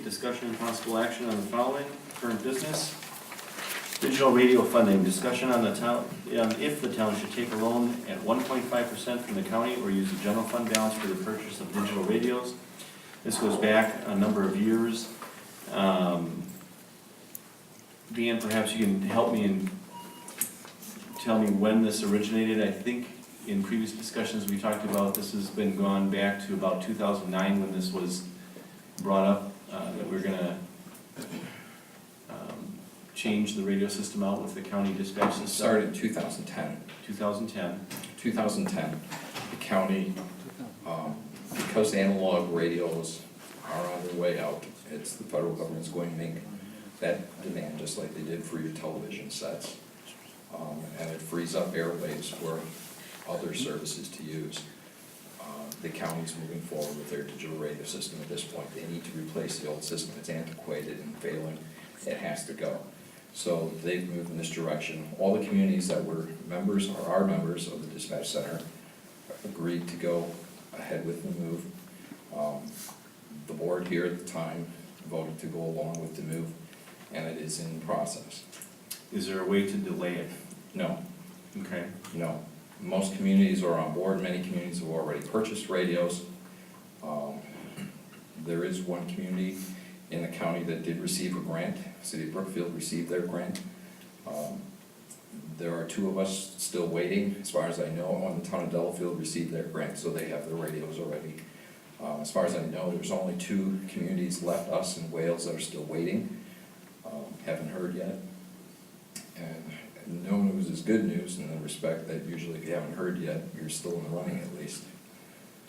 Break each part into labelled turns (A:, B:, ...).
A: discussion and possible action on the following. Current business. Digital radio funding, discussion on the town, if the town should take a loan at 1.5% from the county or use the general fund balance for the purchase of digital radios. This goes back a number of years. Dan, perhaps you can help me and tell me when this originated. I think in previous discussions we talked about this has been gone back to about 2009 when this was brought up, that we're gonna change the radio system out with the county dispatch system.
B: Started in 2010.
A: 2010.
B: 2010, the county, because analog radios are on their way out, it's the federal government's going to make that demand just like they did for your television sets. And it frees up airwaves for other services to use. The county's moving forward with their digital radio system at this point. They need to replace the old system. It's antiquated and failing. It has to go. So they've moved in this direction. All the communities that were members or are members of the dispatch center agreed to go ahead with the move. The board here at the time voted to go along with the move, and it is in process.
A: Is there a way to delay it?
B: No.
A: Okay.
B: No. Most communities are on board. Many communities have already purchased radios. There is one community in the county that did receive a grant. City of Brookfield received their grant. There are two of us still waiting, as far as I know, and the town of Delafield received their grant, so they have their radios already. As far as I know, there's only two communities left, us and Wales, that are still waiting. Haven't heard yet. And no news is good news in the respect that usually if you haven't heard yet, you're still in the running at least.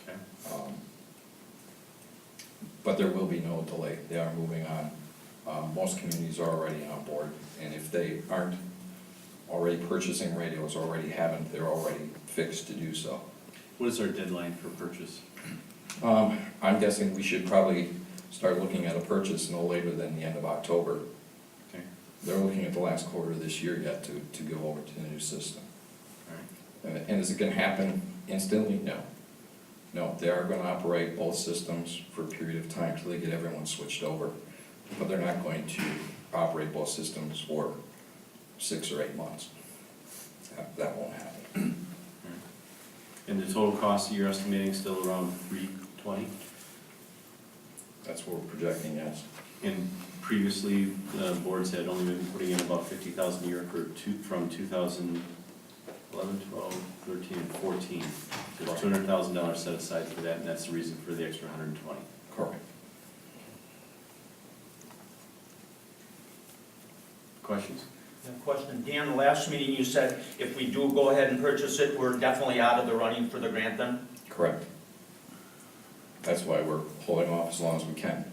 A: Okay.
B: But there will be no delay. They are moving on. Most communities are already on board, and if they aren't already purchasing radios, already haven't, they're already fixed to do so.
A: What is our deadline for purchase?
B: I'm guessing we should probably start looking at a purchase no later than the end of October.
A: Okay.
B: They're looking at the last quarter of this year yet to go over to the new system.
A: All right.
B: And is it going to happen instantly? No. No, they are going to operate both systems for a period of time until they get everyone switched over. But they're not going to operate both systems for 6 or 8 months. That won't happen.
A: And the total cost you're estimating still around $320?
B: That's what we're projecting, yes.
A: And previously, the boards had only been putting in about $50,000 a year from 2011, 12, 13, and 14. So $200,000 set aside for that, and that's the reason for the extra 120.
B: Correct.
A: Questions?
C: Question, Dan, the last meeting you said if we do go ahead and purchase it, we're definitely out of the running for the grant then?
B: Correct. That's why we're holding off as long as we can.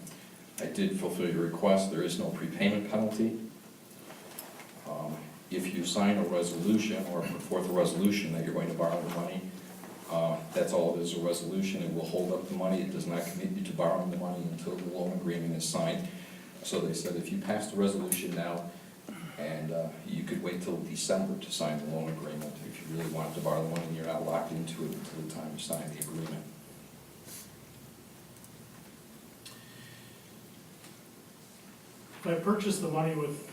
B: I did fulfill your request. There is no prepayment penalty. If you sign a resolution or put forth a resolution that you're going to borrow the money, that's all it is, a resolution. It will hold up the money. It does not commit you to borrowing the money until the loan agreement is signed. So they said if you pass the resolution now, and you could wait till December to sign the loan agreement if you really wanted to borrow the money and you're not locked into it until the time you sign the agreement.
D: If I purchase the money with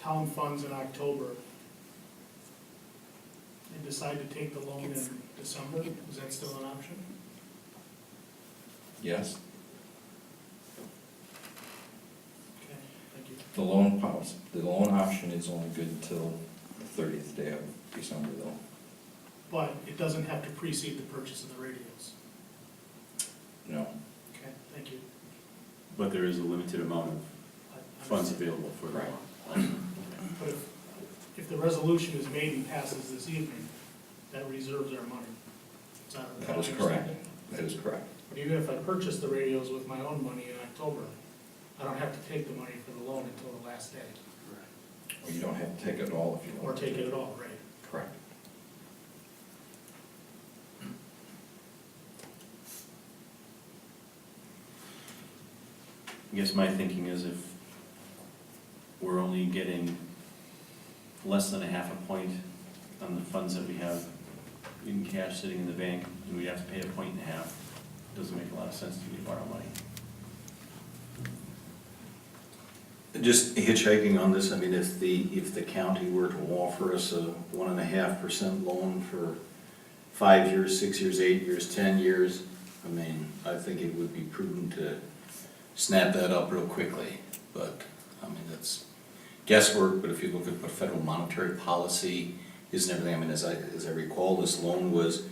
D: town funds in October and decide to take the loan in December, is that still an option?
B: Yes?
D: Okay, thank you.
B: The loan policy, the loan option is only good until the 30th day of December though.
D: But it doesn't have to precede the purchase of the radios?
B: No.
D: Okay, thank you.
A: But there is a limited amount of
D: I
A: funds
D: understand.
A: available for the
B: Right.
A: loan.
D: But if the resolution is made and passes this evening, that reserves our money. Is that
B: That is
D: how I
B: correct.
D: understand it?
B: That is correct.
D: But even if I purchase the radios with my own money in October, I don't have to take the money for the loan until the last day.
B: Or you don't have to take it all if you don't.
D: Or take it at all, right?
B: Correct.
A: I guess my thinking is if we're only getting less than a half a point on the funds that we have in cash sitting in the bank, and we have to pay 1.5 points, it doesn't make a lot of sense to me to borrow money.
E: Just hitchhiking on this, I mean, if the county were to offer us a 1.5% loan for 5 years, 6 years, 8 years, 10 years, I mean, I think it would be prudent to snap that up real quickly. But, I mean, that's guesswork, but if you look at what federal monetary policy is and everything, I mean, as I recall, this loan was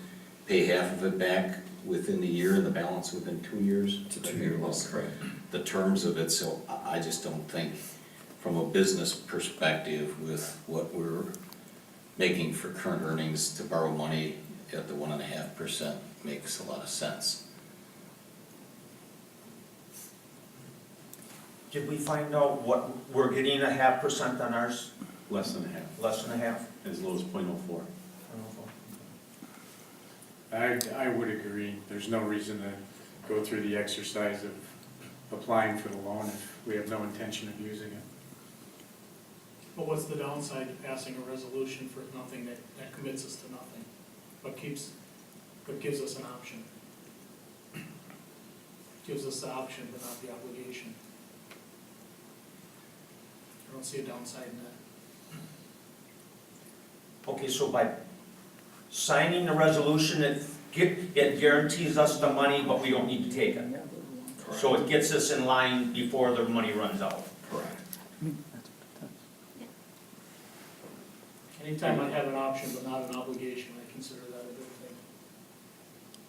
E: pay half of it back within the year and the balance within 2 years.
B: It's a 2-year loan, correct?
E: The terms of it, so I just don't think, from a business perspective, with what we're making for current earnings, to borrow money at the 1.5% makes a lot of sense.
C: Did we find out what, we're getting 0.5% on ours,
A: Less than half,
C: less than a half?
A: as low as 0.04.
F: I would agree. There's no reason to go through the exercise of applying for the loan if we have no intention of using it.
D: But what's the downside to passing a resolution for nothing that commits us to nothing? What gives us an option? Gives us the option, but not the obligation. I don't see a downside in that.
C: Okay, so by signing the resolution, it guarantees us the money, but we don't need to take it. So it gets us in line before the money runs out.
B: Correct.
D: Anytime I have an option but not an obligation, I consider that a good thing.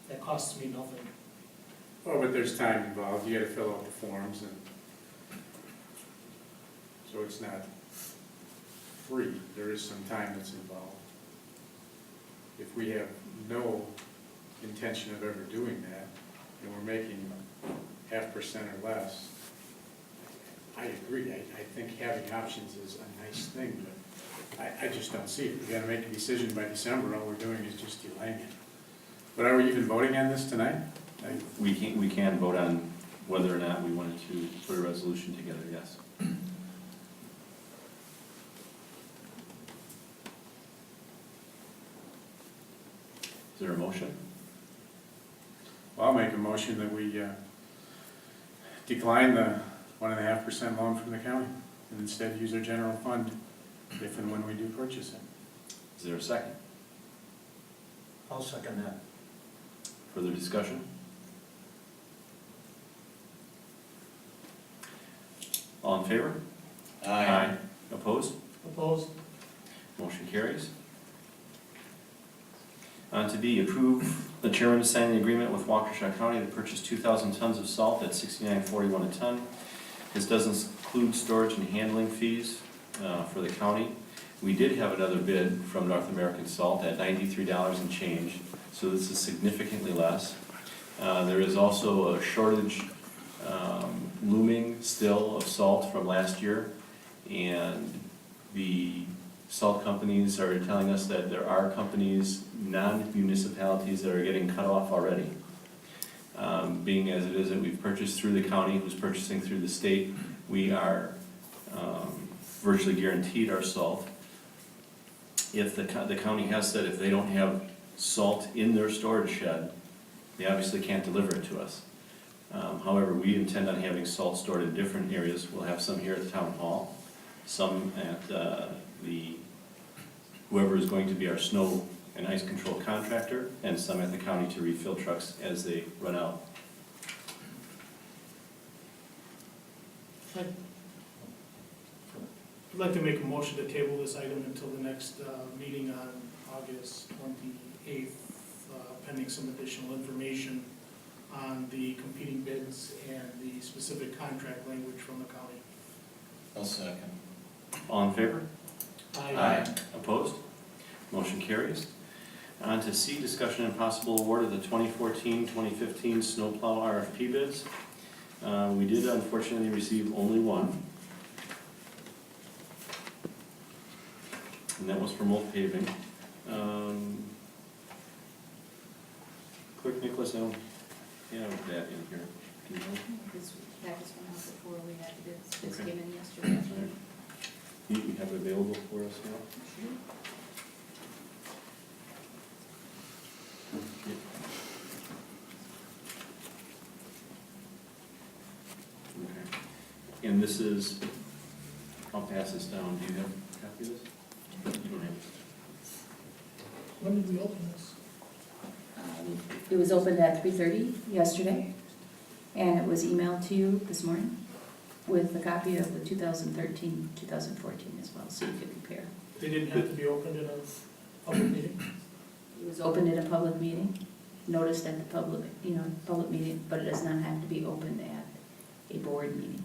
D: That costs me nothing.
F: Well, but there's time involved. You gotta fill out the forms and so it's not free. There is some time that's involved. If we have no intention of ever doing that and we're making 0.5% or less, I agree. I think having options is a nice thing, but I just don't see it. We gotta make a decision by December. All we're doing is just delaying it. But are we even voting on this tonight?
A: We can vote on whether or not we wanted to put a resolution together, yes. Is there a motion?
F: Well, I'll make a motion that we decline the 1.5% loan from the county and instead use our general fund if and when we do purchase it.
A: Is there a second?
C: I'll second that.
A: Further discussion? All in favor? Opposed?
D: Opposed?
A: Motion carries. On to B, approve the chairman to sign the agreement with Waukesha County to purchase 2,000 tons of salt at $69.41 a ton. This doesn't include storage and handling fees for the county. We did have another bid from North American Salt at $93 and change, so this is significantly less. There is also a shortage looming still of salt from last year, and the salt companies are telling us that there are companies, non-municipalities, that are getting cut off already. Being as it is that we've purchased through the county, who's purchasing through the state, we are virtually guaranteed our salt. If the county has said if they don't have salt in their storage shed, they obviously can't deliver it to us. However, we intend on having salt stored in different areas. We'll have some here at the town hall, some at whoever is going to be our snow and ice control contractor, and some at the county to refill trucks as they run out.
D: I'd like to make a motion to table this item until the next meeting on August 28th, pending some additional information on the competing bids and the specific contract language from the county.
E: I'll second.
A: All in favor?
D: Aye.
A: Opposed? Motion carries. On to C, discussion and possible award of the 2014-2015 snowplow RFP bids. We did unfortunately receive only one, and that was for Molt Paving. Clerk Nicholas, I don't have that in here. Do you know?
G: This package went out before we had the bids, bids
A: Okay.
G: came in yesterday afternoon.
A: You have it available for us now? Yep. Okay. And this is I'll pass this down. Do you have a copy of this? You don't have it.
D: When did we open this?
H: It was opened at 3:30 yesterday, and it was emailed to you this morning with a copy of the 2013-2014 as well, so you could compare.
D: They didn't have to be opened in a public meeting?
H: It was opened in a public meeting, noticed at the public, public meeting, but it does not have to be opened at a board meeting.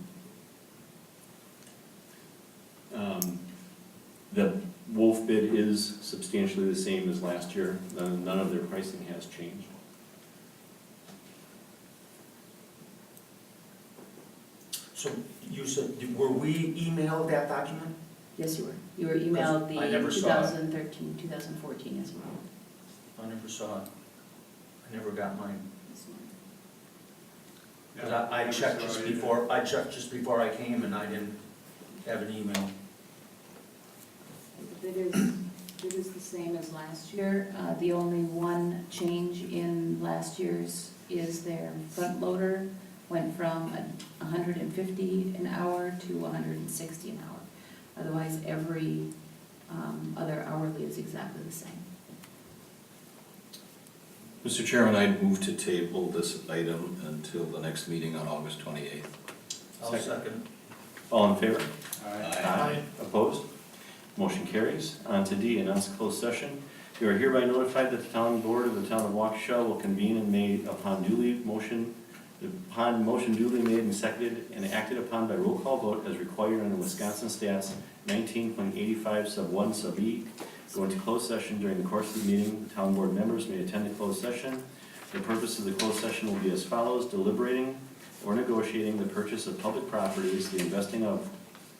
A: The Wolf bid is substantially the same as last year. None of their pricing has changed.
C: So you said, were we emailed that document?
H: Yes, you were. You were emailed
C: I never
H: the
C: saw it.
H: 2013-2014 as well.
C: I never saw it. I never got mine.
H: This morning.
C: Because I checked just before I came and I didn't have an email.
H: The bid is the same as last year. The only one change in last year's is their front loader went from 150 an hour to 160 an hour. Otherwise, every other hourly is exactly the same.
E: Mr. Chairman, I'd move to table this item until the next meeting on August 28th.
C: I'll second.
A: All in favor?
D: Aye.
A: Opposed? Motion carries. On to D, announce closed session. You are hereby notified that the town board of the town of Waukesha will convene and made upon motion duly made and seconded and acted upon by roll call vote as required under Wisconsin Stats 19.85 sub 1 sub E. Go into closed session during the course of the meeting. The town board members may attend the closed session. The purpose of the closed session will be as follows: deliberating or negotiating the purchase of public properties, the investing of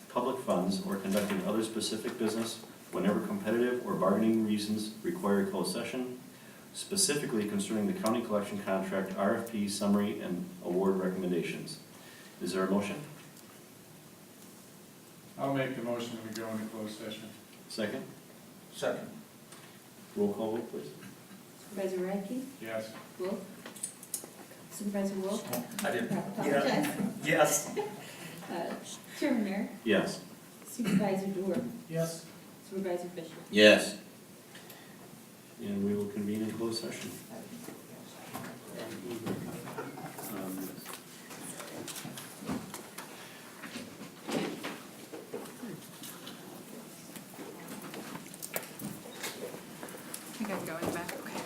A: public funds, or conducting other specific business whenever competitive or bargaining reasons require a closed session, specifically concerning the county collection contract, RFP, summary, and award recommendations. Is there a motion?
F: I'll make the motion that we go into closed session.
A: Second?
C: Second.
A: Roll call vote, please.
H: Supervisor Radke?
F: Yes.
H: Wolf? Supervisor Wolf?
C: I didn't.
H: Apologize.
C: Yes.
H: Chairman Mayor?
A: Yes.
H: Supervisor Doerr?
D: Yes.
H: Supervisor Fischer?
E: Yes.
A: And we will convene in closed session.
G: I think I'm going back, okay.